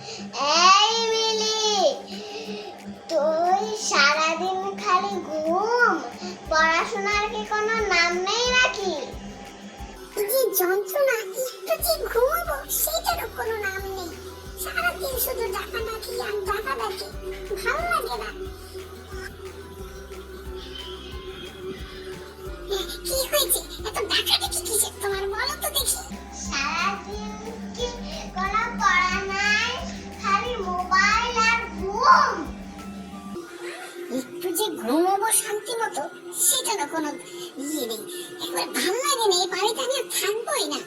এই মিলি, তুই সারাদিন খালি ঘুম, পড়াশোনার কি কোনো নাম নেই নাকি? যে যন্ত্রণা, একটু যে ঘুমাবো সেটারও কোনো নাম নেই। সারাদিন শুধু ডাকাডাকি আর ডাকাডাকি, ভালো লাগে না। কি হয়েছে, এত ডাকাডাকি কিসের তোমার, বলো তো দেখি। সারাদিন কি কোনো পড়া নাই, খালি মোবাইল আর ঘুম? একটু যে ঘুমাবো শান্তি মতো সেটারও কোনো ইয়ে নেই। একবার ভালো লাগে না, এই বাড়িতে আমি আর থাকবোই না।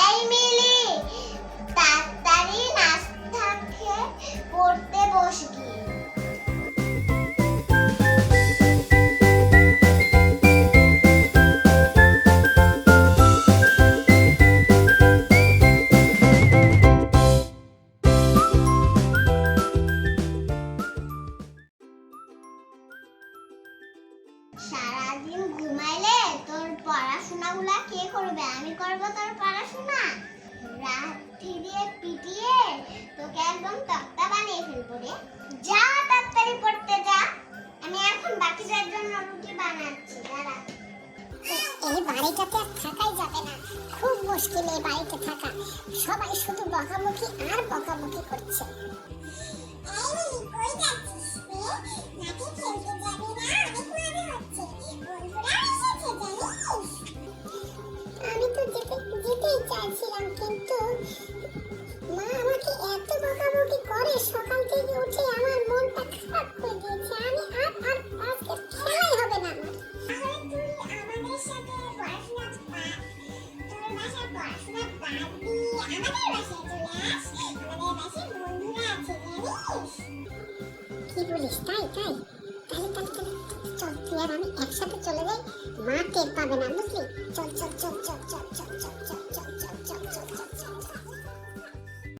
এই মিলি, তাড়াতাড়ি নাস্তা খেয়ে পড়তে বসবি। সারাদিন ঘুমাইলে তোর পড়াশোনাগুলা কে করবে? আমি করব তোর পড়াশোনা? লাঠি দিয়ে পিটিয়ে তোকে একদম তক্তা বানিয়ে ফেলবো রে। যা তাড়াতাড়ি পড়তে যা, আমি এখন বাকিদের জন্য রুটি বানাচ্ছি, দাঁড়া। এই বাড়িটাতে আর থাকাই যাবে না, খুব মুশকিল এই বাড়িতে থাকা। সবাই শুধু বকাবকি আর বকাবকি করছে। আমি তো যেতেই চাইছিলাম, কিন্তু মা আমাকে এত বকাবকি করে, সকাল থেকে উঠে আমার মনটা খারাপ করে দিয়েছে। আমি আর আজকে খেলাই হবে না আমার। তাহলে তুই আমাদের সাথে পড়াশোনা তোর বাসায় পড়াশোনা বাদ দিয়ে আমাদের বাসায় চলে আস। আমাদের বাসায় বন্ধুরা আছে, জানিস? কি বলিস? তাই তাই তাহলে চল, তুই আর আমি একসাথে চলে যাই, মা টের পাবে না, বুঝলি? চল চল চল চল চল চল।